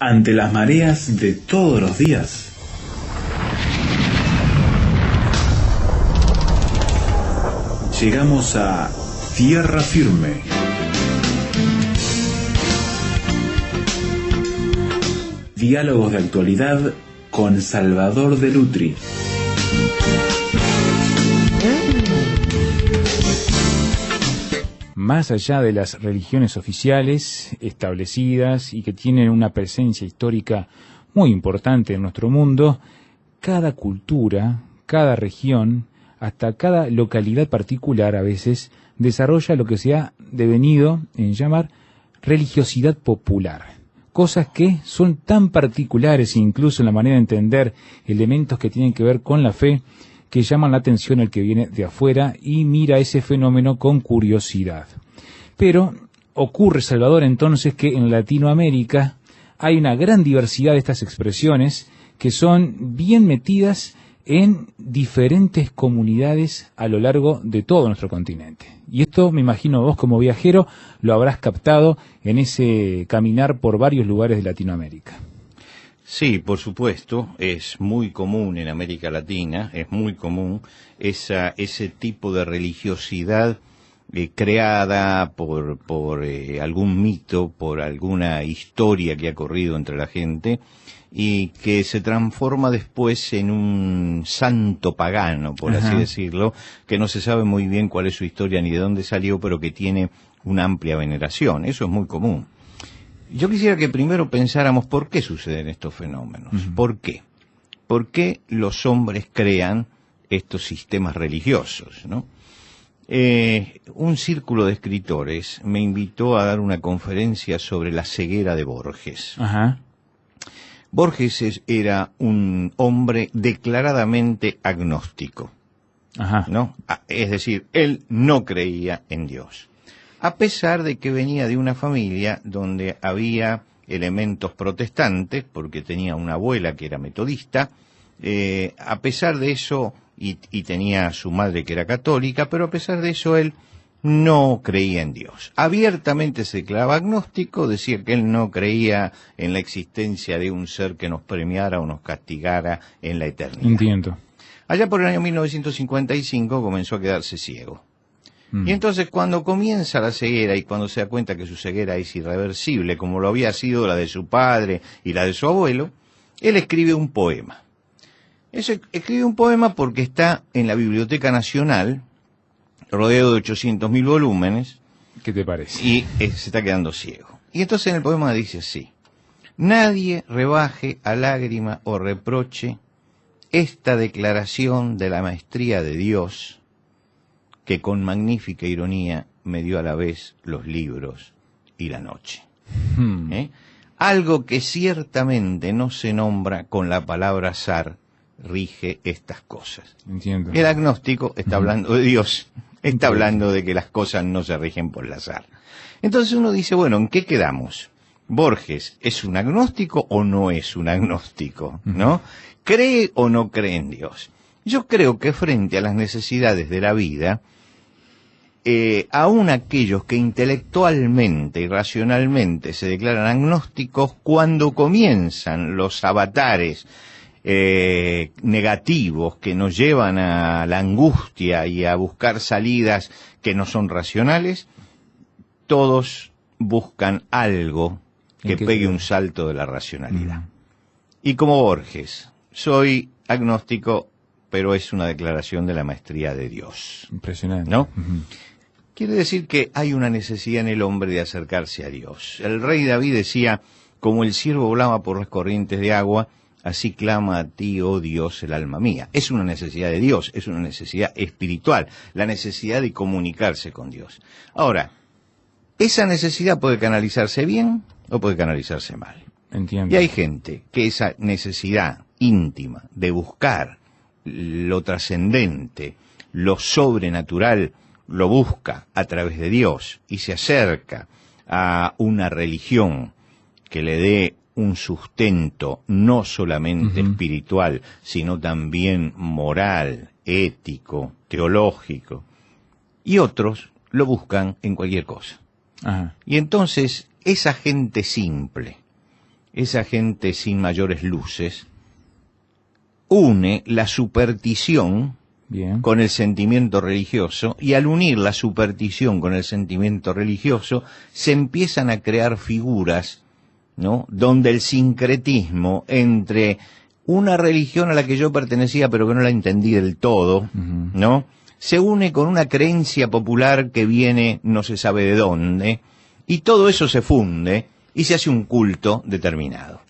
Ante las mareas de todos los días, llegamos a tierra firme. Diálogos de actualidad con Salvador de Lutri. Más allá de las religiones oficiales establecidas y que tienen una presencia histórica muy importante en nuestro mundo, cada cultura, cada región, hasta cada localidad particular a veces desarrolla lo que se ha devenido en llamar religiosidad popular. Cosas que son tan particulares, incluso en la manera de entender elementos que tienen que ver con la fe, que llaman la atención al que viene de afuera y mira ese fenómeno con curiosidad. Pero ocurre, Salvador, entonces, que en Latinoamérica hay una gran diversidad de estas expresiones que son bien metidas en diferentes comunidades a lo largo de todo nuestro continente. Y esto, me imagino, vos como viajero lo habrás captado en ese caminar por varios lugares de Latinoamérica. Sí, por supuesto, es muy común en América Latina, es muy común ese tipo de religiosidad creada por algún mito, por alguna historia que ha corrido entre la gente y que se transforma después en un santo pagano, por así decirlo, que no se sabe muy bien cuál es su historia ni de dónde salió, pero que tiene una amplia veneración. Eso es muy común. Yo quisiera que primero pensáramos por qué suceden estos fenómenos. ¿Por qué? ¿Por qué los hombres crean estos sistemas religiosos, ¿no? Un círculo de escritores me invitó a dar una conferencia sobre la ceguera de Borges. Borges era un hombre declaradamente agnóstico, ¿no? Es decir, él no creía en Dios. A pesar de que venía de una familia donde había elementos protestantes, porque tenía una abuela que era metodista, a pesar de eso, y tenía a su madre que era católica, pero a pesar de eso él no creía en Dios. Abiertamente se declaraba agnóstico, decía que él no creía en la existencia de un ser que nos premiara o nos castigara en la eternidad. Entiendo. Allá por el año 1955 comenzó a quedarse ciego. Y entonces cuando comienza la ceguera y cuando se da cuenta que su ceguera es irreversible, como lo había sido la de su padre y la de su abuelo, él escribe un poema. Escribe un poema porque está en la Biblioteca Nacional, rodeado de 800.000 volúmenes. ¿Qué te parece? Y se está quedando ciego. Y entonces en el poema dice así: nadie rebaje a lágrima o reproche esta declaración de la maestría de Dios, que con magnífica ironía me dio a la vez los libros y la noche. Algo que ciertamente no se nombra con la palabra azar rige estas cosas. Entiendo. El agnóstico está hablando de Dios, está hablando de que las cosas no se rigen por el azar. Entonces uno dice, bueno, ¿en qué quedamos? ¿Borges es un agnóstico o no es un agnóstico? ¿No? ¿Cree o no cree en Dios? Yo creo que frente a las necesidades de la vida, aún aquellos que intelectualmente y racionalmente se declaran agnósticos, cuando comienzan los avatares negativos que nos llevan a la angustia y a buscar salidas que no son racionales, todos buscan algo que pegue un salto de la racionalidad. Y como Borges, soy agnóstico, pero es una declaración de la maestría de Dios. Impresionante. ¿No? Quiere decir que hay una necesidad en el hombre de acercarse a Dios. El rey David decía, como el ciervo volaba por las corrientes de agua, así clama a ti, oh Dios, el alma mía. Es una necesidad de Dios, es una necesidad espiritual, la necesidad de comunicarse con Dios. Ahora, esa necesidad puede canalizarse bien o puede canalizarse mal. Entiendo. Y hay gente que esa necesidad íntima de buscar lo trascendente, lo sobrenatural, lo busca a través de Dios y se acerca a una religión que le dé un sustento no solamente espiritual, sino también moral, ético, teológico. Y otros lo buscan en cualquier cosa. Y entonces esa gente simple, esa gente sin mayores luces, une la superstición Bien. con el sentimiento religioso, y al unir la superstición con el sentimiento religioso, se empiezan a crear figuras, ¿no?, donde el sincretismo entre una religión a la que yo pertenecía pero que no la entendí del todo, ¿no?, se une con una creencia popular que viene no se sabe de dónde, y todo eso se funde y se hace un culto determinado.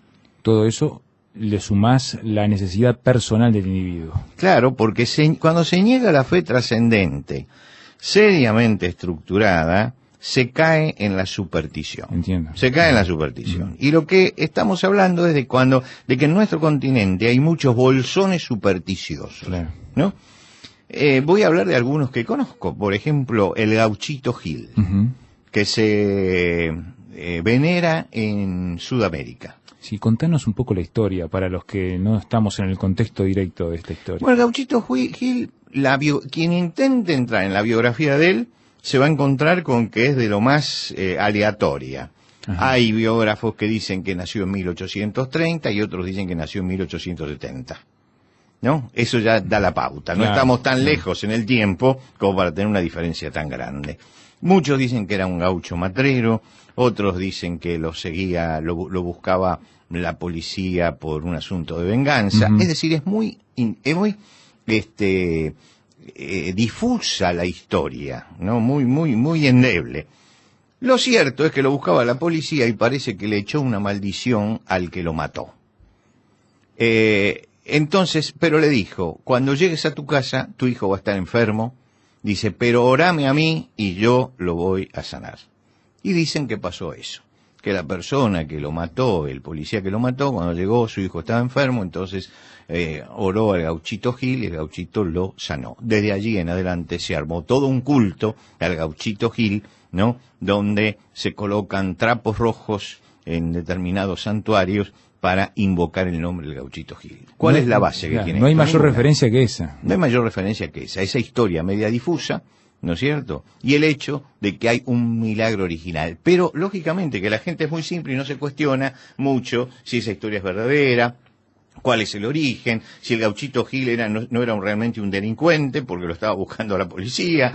Todo eso le sumás la necesidad personal del individuo. Claro, porque cuando se niega la fe trascendente, seriamente estructurada, se cae en la superstición. Entiendo. Se cae en la superstición. Y lo que estamos hablando es de que en nuestro continente hay muchos bolsones supersticiosos, Claro. ¿no? Voy a hablar de algunos que conozco. Por ejemplo, el Gauchito Gil, que se venera en Sudamérica. Sí, contanos un poco la historia para los que no estamos en el contexto directo de esta historia. Bueno, el Gauchito Gil, quien intente entrar en la biografía de él, se va a encontrar con que es de lo más aleatoria. Ajá. Hay biógrafos que dicen que nació en 1830 y otros dicen que nació en 1870. ¿No? Eso ya da la pauta. No estamos tan lejos en el tiempo como para tener una diferencia tan grande. Muchos dicen que era un gaucho matrero, otros dicen que lo seguía, lo buscaba la policía por un asunto de venganza. Es decir, es muy difusa la historia, ¿no? Muy endeble. Lo cierto es que lo buscaba la policía y parece que le echó una maldición al que lo mató. Entonces, pero le dijo, cuando llegues a tu casa, tu hijo va a estar enfermo. Dice, pero orame a mí y yo lo voy a sanar. Y dicen que pasó eso, que la persona que lo mató, el policía que lo mató, cuando llegó su hijo estaba enfermo, entonces oró al Gauchito Gil y el Gauchito lo sanó. Desde allí en adelante se armó todo un culto al Gauchito Gil, ¿no?, donde se colocan trapos rojos en determinados santuarios para invocar el nombre del Gauchito Gil. ¿Cuál es la base que tiene? No hay mayor referencia que esa. No hay mayor referencia que esa historia media difusa, ¿no es cierto? Y el hecho de que hay un milagro original. Pero, lógicamente, que la gente es muy simple y no se cuestiona mucho si esa historia es verdadera, cuál es el origen, si el Gauchito Gil no era realmente un delincuente porque lo estaba buscando la policía.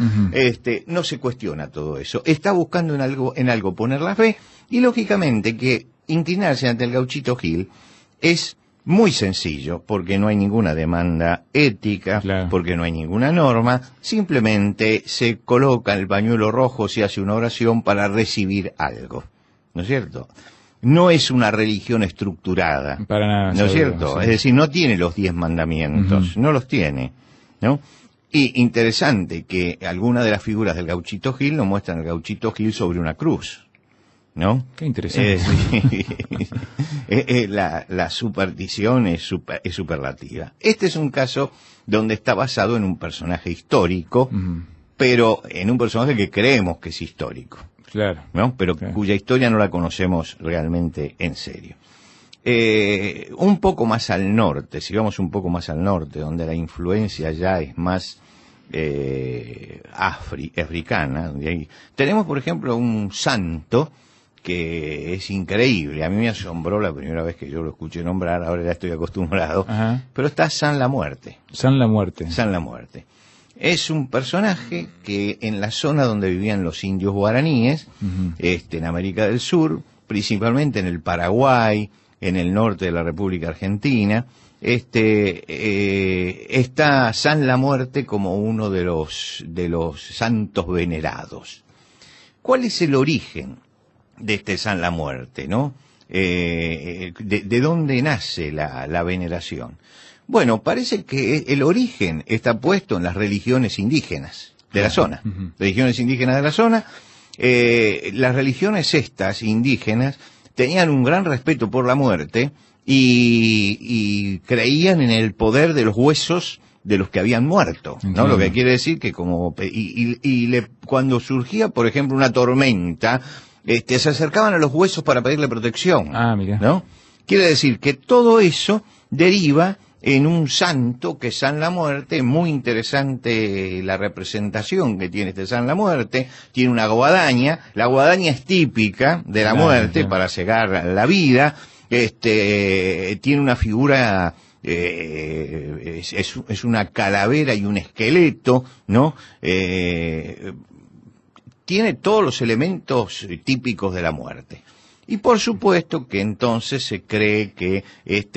No se cuestiona todo eso. Está buscando en algo poner la fe, y lógicamente que inclinarse ante el Gauchito Gil es muy sencillo, porque no hay ninguna demanda ética, claro, porque no hay ninguna norma, simplemente se coloca el pañuelo rojo, se hace una oración para recibir algo, ¿no es cierto? No es una religión estructurada, para nada, ¿no es cierto? Sí. Es decir, no tiene los 10 mandamientos, no los tiene, ¿no? Y interesante que algunas de las figuras del Gauchito Gil nos muestran al Gauchito Gil sobre una cruz, ¿no? Qué interesante. La superstición es superlativa. Este es un caso donde está basado en un personaje histórico, pero en un personaje que creemos que es histórico. Claro. ¿No? Pero claro, cuya historia no la conocemos realmente en serio. Un poco más al norte, si vamos un poco más al norte, donde la influencia ya es más africana, donde tenemos, por ejemplo, un santo que es increíble. A mí me asombró la primera vez que yo lo escuché nombrar, ahora ya estoy acostumbrado. Ajá. Pero está San la Muerte. San la Muerte. San la Muerte. Es un personaje que en la zona donde vivían los indios guaraníes, en América del Sur, principalmente en el Paraguay, en el norte de la República Argentina, está San la Muerte como uno de los santos venerados. ¿Cuál es el origen de este San la Muerte, no? ¿De dónde nace la veneración? Bueno, parece que el origen está puesto en las religiones indígenas de la zona. Religiones indígenas de la zona. Las religiones estas indígenas tenían un gran respeto por la muerte y creían en el poder de los huesos de los que habían muerto, ¿no? Lo que quiere decir que cuando surgía, por ejemplo, una tormenta, se acercaban a los huesos para pedirle protección. Mira. ¿No? Quiere decir que todo eso deriva en un santo que es San la Muerte. Muy interesante la representación que tiene este San la Muerte. Tiene una guadaña. La guadaña es típica de la muerte, para cegar la vida. tiene una figura, es una calavera y un esqueleto, ¿no? Tiene todos los elementos típicos de la muerte. Y por supuesto que entonces se cree que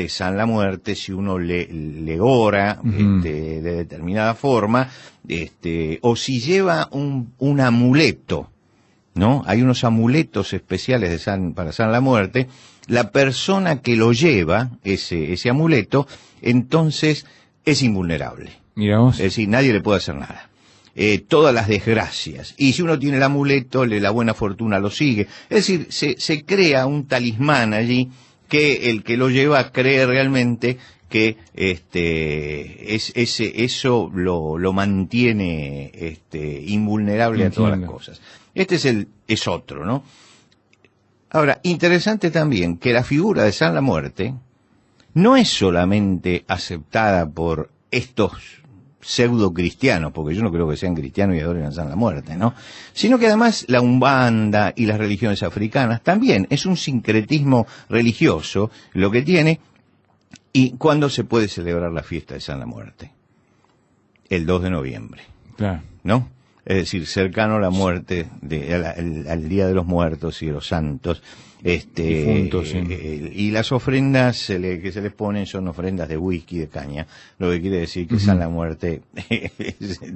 San la Muerte, si uno le ora de determinada forma, o si lleva un amuleto, ¿no? Hay unos amuletos especiales para San la Muerte. La persona que lo lleva, ese amuleto, entonces es invulnerable. Mirá vos. Es decir, nadie le puede hacer nada. Todas las desgracias. Y si uno tiene el amuleto, la buena fortuna lo sigue. Es decir, se crea un talismán allí que el que lo lleva cree realmente que eso lo mantiene invulnerable a todas las cosas. Es otro, ¿no? Ahora, interesante también que la figura de San la Muerte no es solamente aceptada por estos pseudo cristianos, porque yo no creo que sean cristianos y adoren a San la Muerte, ¿no? Sino que además la Umbanda y las religiones africanas también es un sincretismo religioso lo que tiene. ¿Y cuándo se puede celebrar la fiesta de San la Muerte? El 2 de noviembre. Claro. ¿No? Es decir, cercano a la muerte, al Día de los Muertos y de los Santos. Difuntos, sí. Y las ofrendas que se les ponen son ofrendas de whisky, de caña, lo que quiere decir que San la Muerte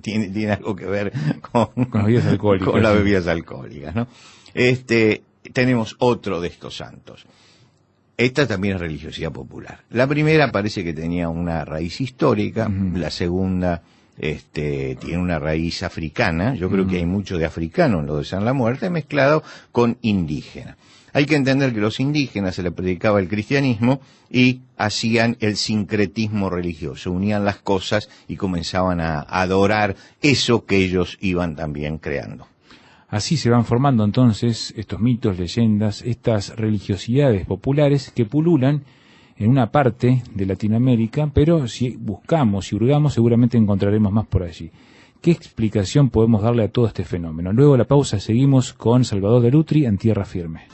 tiene algo que ver con las bebidas alcohólicas. Con las bebidas alcohólicas, ¿no? Tenemos otro de estos santos. Esta también es religiosidad popular. La primera parece que tenía una raíz histórica, la segunda tiene una raíz africana. Yo creo que hay mucho de africano en lo de San la Muerte mezclado con indígena. Hay que entender que los indígenas se les predicaba el cristianismo y hacían el sincretismo religioso, unían las cosas y comenzaban a adorar eso que ellos iban también creando. Así se van formando entonces estos mitos, leyendas, estas religiosidades populares que pululan en una parte de Latinoamérica, pero si buscamos, si hurgamos, seguramente encontraremos más por allí. ¿Qué explicación podemos darle a todo este fenómeno? Luego de la pausa seguimos con Salvador de Lutri en Tierra Firme.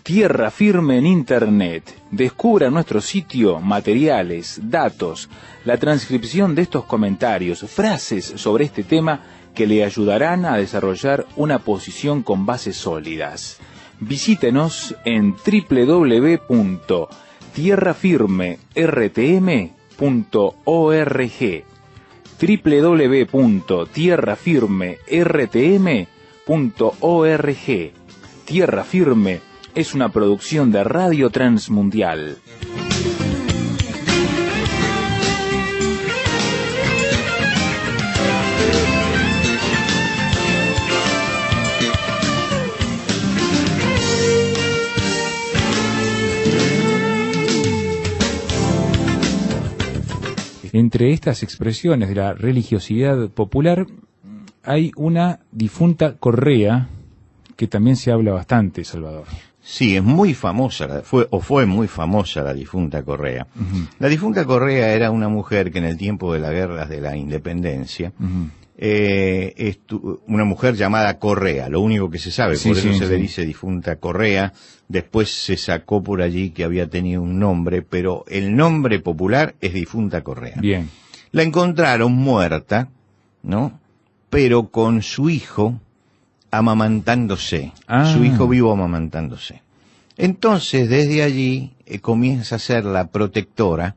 Tierra Firme en Internet. Descubra nuestro sitio materiales, datos, la transcripción de estos comentarios, frases sobre este tema que le ayudarán a desarrollar una posición con bases sólidas. Visítenos en www.tierrafirmertm.org www.tierrafirmertm.org. Tierra Firme es una producción de Radio Transmundial. Entre estas expresiones de la religiosidad popular hay una difunta Correa que también se habla bastante, Salvador. Sí, es muy famosa, fue muy famosa la difunta Correa. La difunta Correa era una mujer que en el tiempo de las guerras de la independencia, una mujer llamada Correa, lo único que se sabe, por eso se le dice difunta Correa. Después se sacó por allí que había tenido un nombre, pero el nombre popular es difunta Correa. Bien. La encontraron muerta, ¿no? Pero con su hijo amamantándose, su hijo vivo amamantándose. Entonces, desde allí comienza a ser la protectora,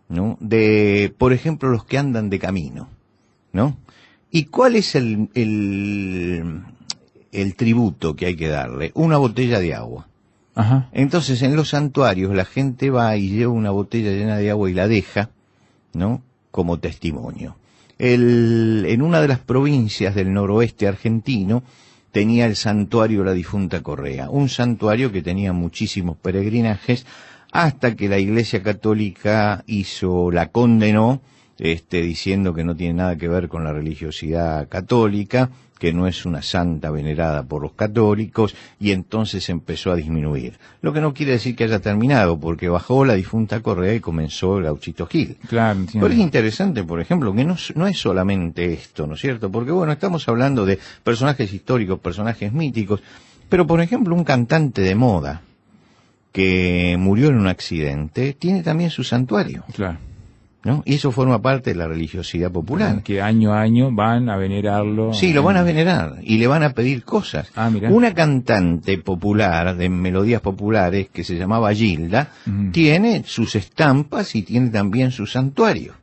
¿no? De, por ejemplo, los que andan de camino, ¿no? ¿Y cuál es el tributo que hay que darle? Una botella de agua. Ajá. Entonces, en los santuarios la gente va y lleva una botella llena de agua y la deja, ¿no? Como testimonio. En una de las provincias del noroeste argentino tenía el santuario La Difunta Correa, un santuario que tenía muchísimos peregrinajes hasta que la Iglesia Católica la condenó diciendo que no tiene nada que ver con la religiosidad católica, que no es una santa venerada por los católicos, y entonces empezó a disminuir. Lo que no quiere decir que haya terminado, porque bajó la difunta Correa y comenzó el Gauchito Gil. Claro, entiendo. Pero es interesante, por ejemplo, que no es solamente esto, ¿no es cierto? Porque, bueno, estamos hablando de personajes históricos, personajes míticos, pero, por ejemplo, un cantante de moda que murió en un accidente tiene también su santuario. Claro. ¿No? Y eso forma parte de la religiosidad popular. Que año a año van a venerarlo. Sí, lo van a venerar y le van a pedir cosas. Ah, mirá. Una cantante popular de melodías populares que se llamaba Gilda tiene sus estampas y tiene también su santuario.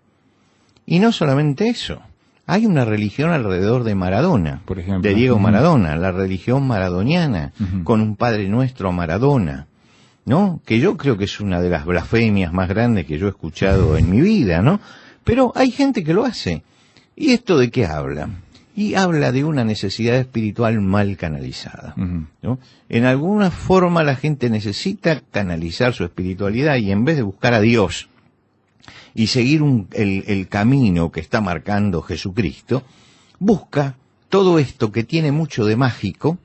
Y no solamente eso. Hay una religión alrededor de Maradona, por ejemplo, de Diego Maradona, la religión maradoniana, con un Padre Nuestro Maradona, ¿no? Que yo creo que es una de las blasfemias más grandes que yo he escuchado en mi vida, ¿no? Pero hay gente que lo hace. ¿Y esto de qué habla? Y habla de una necesidad espiritual mal canalizada, ¿no? En alguna forma la gente necesita canalizar su espiritualidad y en vez de buscar a Dios y seguir el camino que está marcando Jesucristo, busca todo esto que tiene mucho de mágico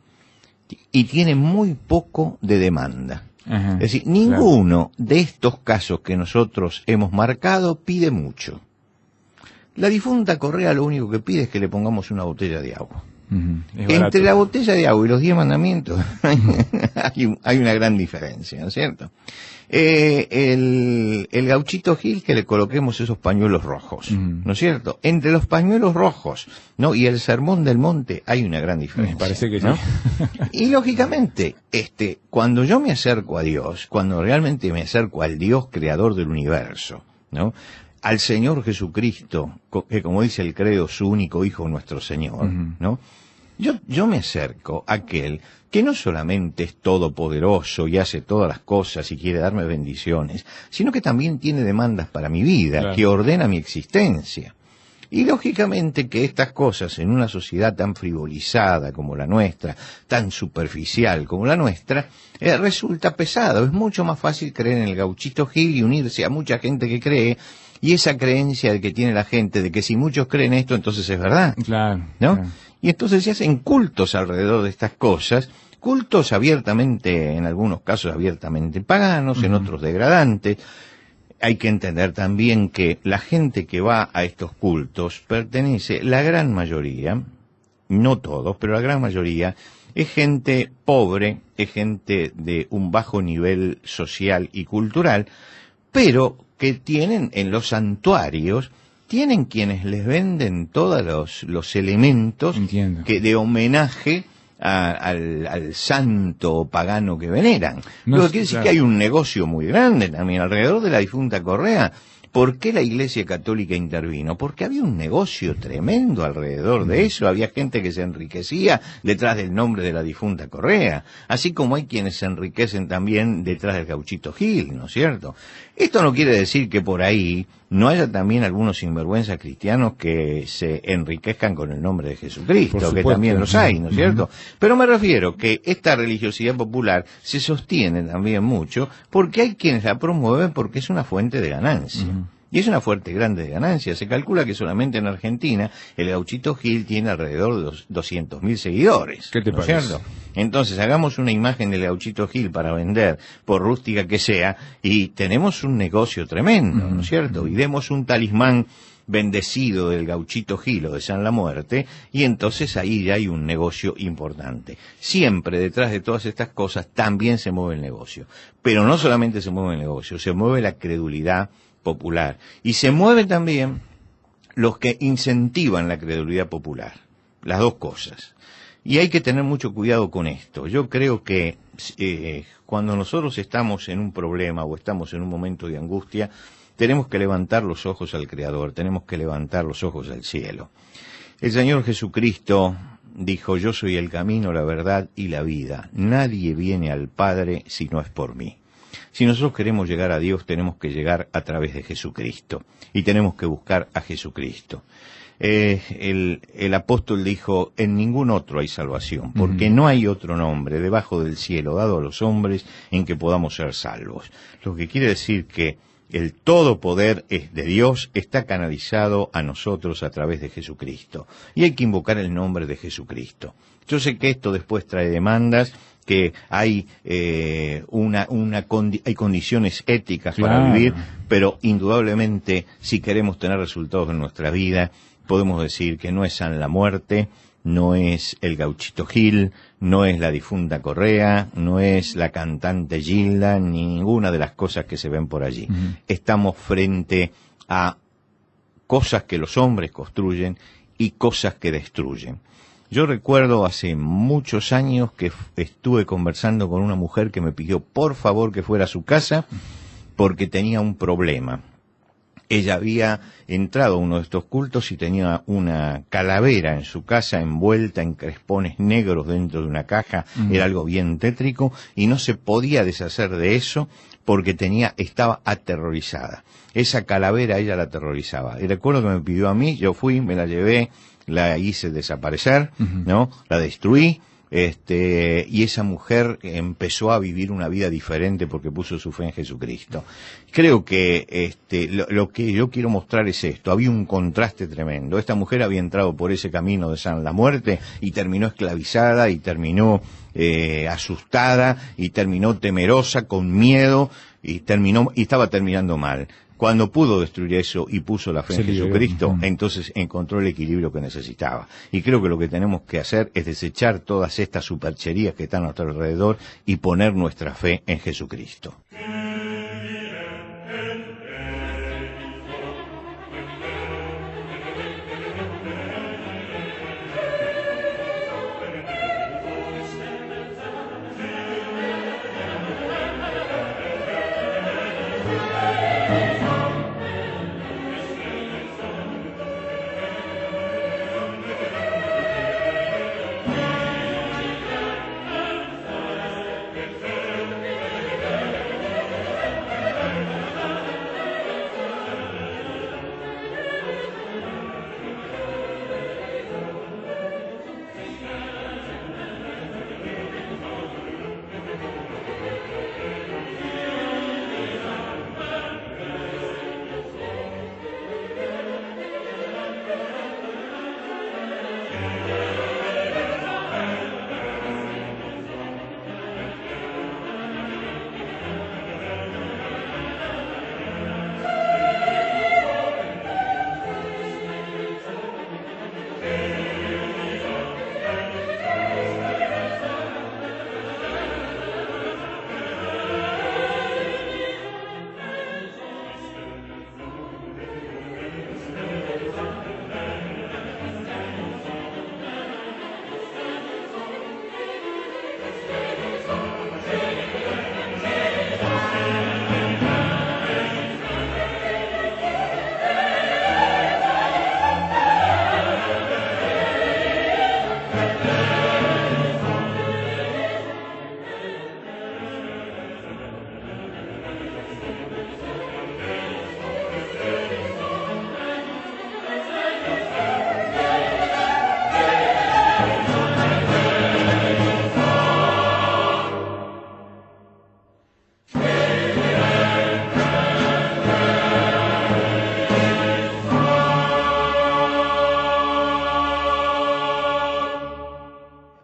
y tiene muy poco de demanda. Ajá, es decir, ninguno de estos casos que nosotros hemos marcado pide mucho. La difunta Correa lo único que pide es que le pongamos una botella de agua. Entre la botella de agua y los 10 mandamientos hay una gran diferencia, ¿no es cierto? El Gauchito Gil, que le coloquemos esos pañuelos rojos, ¿no es cierto? Entre los pañuelos rojos, ¿no? Y el Sermón del Monte hay una gran diferencia. Me parece que ¿no? sí. Y lógicamente, cuando yo me acerco a Dios, cuando realmente me acerco al Dios creador del universo, ¿no? Al Señor Jesucristo, que como dice el credo, su único Hijo, nuestro Señor, ¿no? Yo me acerco a aquel que no solamente es todopoderoso y hace todas las cosas y quiere darme bendiciones, sino que también tiene demandas para mi vida, claro, que ordena mi existencia. Y lógicamente que estas cosas en una sociedad tan frivolizada como la nuestra, tan superficial como la nuestra, resulta pesado. Es mucho más fácil creer en el Gauchito Gil y unirse a mucha gente que cree, y esa creencia de que tiene la gente de que si muchos creen esto, entonces es verdad. Claro, ¿no? Claro. Y entonces se hacen cultos alrededor de estas cosas, cultos abiertamente, en algunos casos abiertamente paganos, en otros degradantes. Hay que entender también que la gente que va a estos cultos pertenece, la gran mayoría, no todos, pero la gran mayoría, es gente pobre, es gente de un bajo nivel social y cultural, pero que tienen en los santuarios, tienen quienes les venden todos los elementos que de homenaje al santo pagano que veneran. No, Lo que quiere decir claro, que hay un negocio muy grande también alrededor de la difunta Correa. ¿Por qué la Iglesia Católica intervino? Porque había un negocio tremendo alrededor de eso. Había gente que se enriquecía detrás del nombre de la difunta Correa. Así como hay quienes se enriquecen también detrás del Gauchito Gil, ¿no es cierto? Esto no quiere decir que por ahí no haya también algunos sinvergüenzas cristianos que se enriquezcan con el nombre de Jesucristo, que también los hay, ¿no es cierto? Pero me refiero que esta religiosidad popular se sostiene también mucho porque hay quienes la promueven porque es una fuente de ganancia. Y es una fuente grande de ganancia. Se calcula que solamente en Argentina el Gauchito Gil tiene alrededor de 200.000 seguidores. ¿Qué te ¿no es parece? cierto? Entonces hagamos una imagen del Gauchito Gil para vender, por rústica que sea, y tenemos un negocio tremendo, ¿no es cierto? Y demos un talismán bendecido del Gauchito Gil o de San la Muerte, y entonces ahí ya hay un negocio importante. Siempre detrás de todas estas cosas también se mueve el negocio. Pero no solamente se mueve el negocio, se mueve la credulidad popular. Y se mueven también los que incentivan la credulidad popular. Las dos cosas. Y hay que tener mucho cuidado con esto. Yo creo que cuando nosotros estamos en un problema o estamos en un momento de angustia, tenemos que levantar los ojos al Creador, tenemos que levantar los ojos al cielo. El Señor Jesucristo dijo: yo soy el camino, la verdad y la vida. Nadie viene al Padre si no es por mí. Si nosotros queremos llegar a Dios, tenemos que llegar a través de Jesucristo. Y tenemos que buscar a Jesucristo. El apóstol dijo: en ningún otro hay salvación, porque no hay otro nombre debajo del cielo dado a los hombres en que podamos ser salvos. Lo que quiere decir que el todo poder es de Dios, está canalizado a nosotros a través de Jesucristo. Y hay que invocar el nombre de Jesucristo. Yo sé que esto después trae demandas, que hay hay condiciones éticas para vivir, pero indudablemente si queremos tener resultados en nuestra vida, podemos decir que no es San la Muerte, no es el Gauchito Gil, no es la difunta Correa, no es la cantante Gilda, ni ninguna de las cosas que se ven por allí. Estamos frente a cosas que los hombres construyen y cosas que destruyen. Yo recuerdo hace muchos años que estuve conversando con una mujer que me pidió por favor que fuera a su casa porque tenía un problema. Ella había entrado a uno de estos cultos y tenía una calavera en su casa envuelta en crespones negros dentro de una caja. Era algo bien tétrico y no se podía deshacer de eso porque estaba aterrorizada. Esa calavera ella la aterrorizaba. Y recuerdo que me pidió a mí, yo fui, me la llevé, la hice desaparecer, ¿no? La destruí. Y esa mujer empezó a vivir una vida diferente porque puso su fe en Jesucristo. Creo que lo que yo quiero mostrar es esto. Había un contraste tremendo. Esta mujer había entrado por ese camino de San la Muerte y terminó esclavizada y terminó asustada y terminó temerosa, con miedo y estaba terminando mal. Cuando pudo destruir eso y puso la fe en Jesucristo, entonces encontró el equilibrio que necesitaba. Y creo que lo que tenemos que hacer es desechar todas estas supercherías que están a nuestro alrededor y poner nuestra fe en Jesucristo.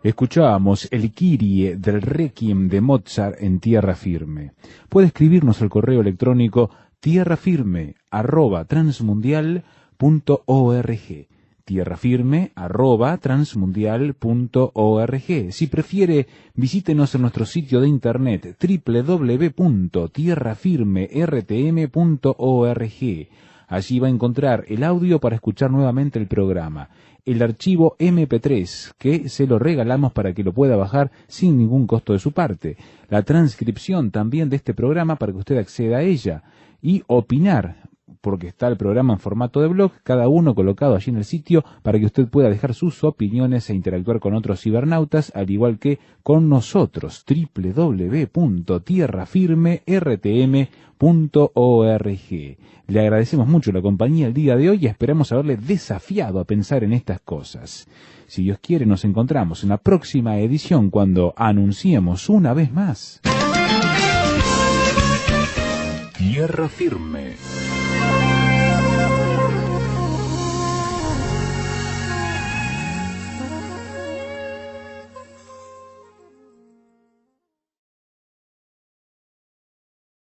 Escuchábamos el Kyrie del Requiem de Mozart en Tierra Firme. Puede escribirnos al correo electrónico tierrafirme@transmundial.org. tierrafirme@transmundial.org. Si prefiere, visítenos en nuestro sitio de internet www.tierrafirmertm.org. Allí va a encontrar el audio para escuchar nuevamente el programa, el archivo MP3, que se lo regalamos para que lo pueda bajar sin ningún costo de su parte, la transcripción también de este programa para que usted acceda a ella, y opinar, porque está el programa en formato de blog, cada uno colocado allí en el sitio para que usted pueda dejar sus opiniones e interactuar con otros cibernautas, al igual que con nosotros, www.tierrafirmertm.org. Le agradecemos mucho la compañía el día de hoy y esperamos haberle desafiado a pensar en estas cosas. Si Dios quiere, nos encontramos en la próxima edición cuando anunciemos una vez más Tierra Firme.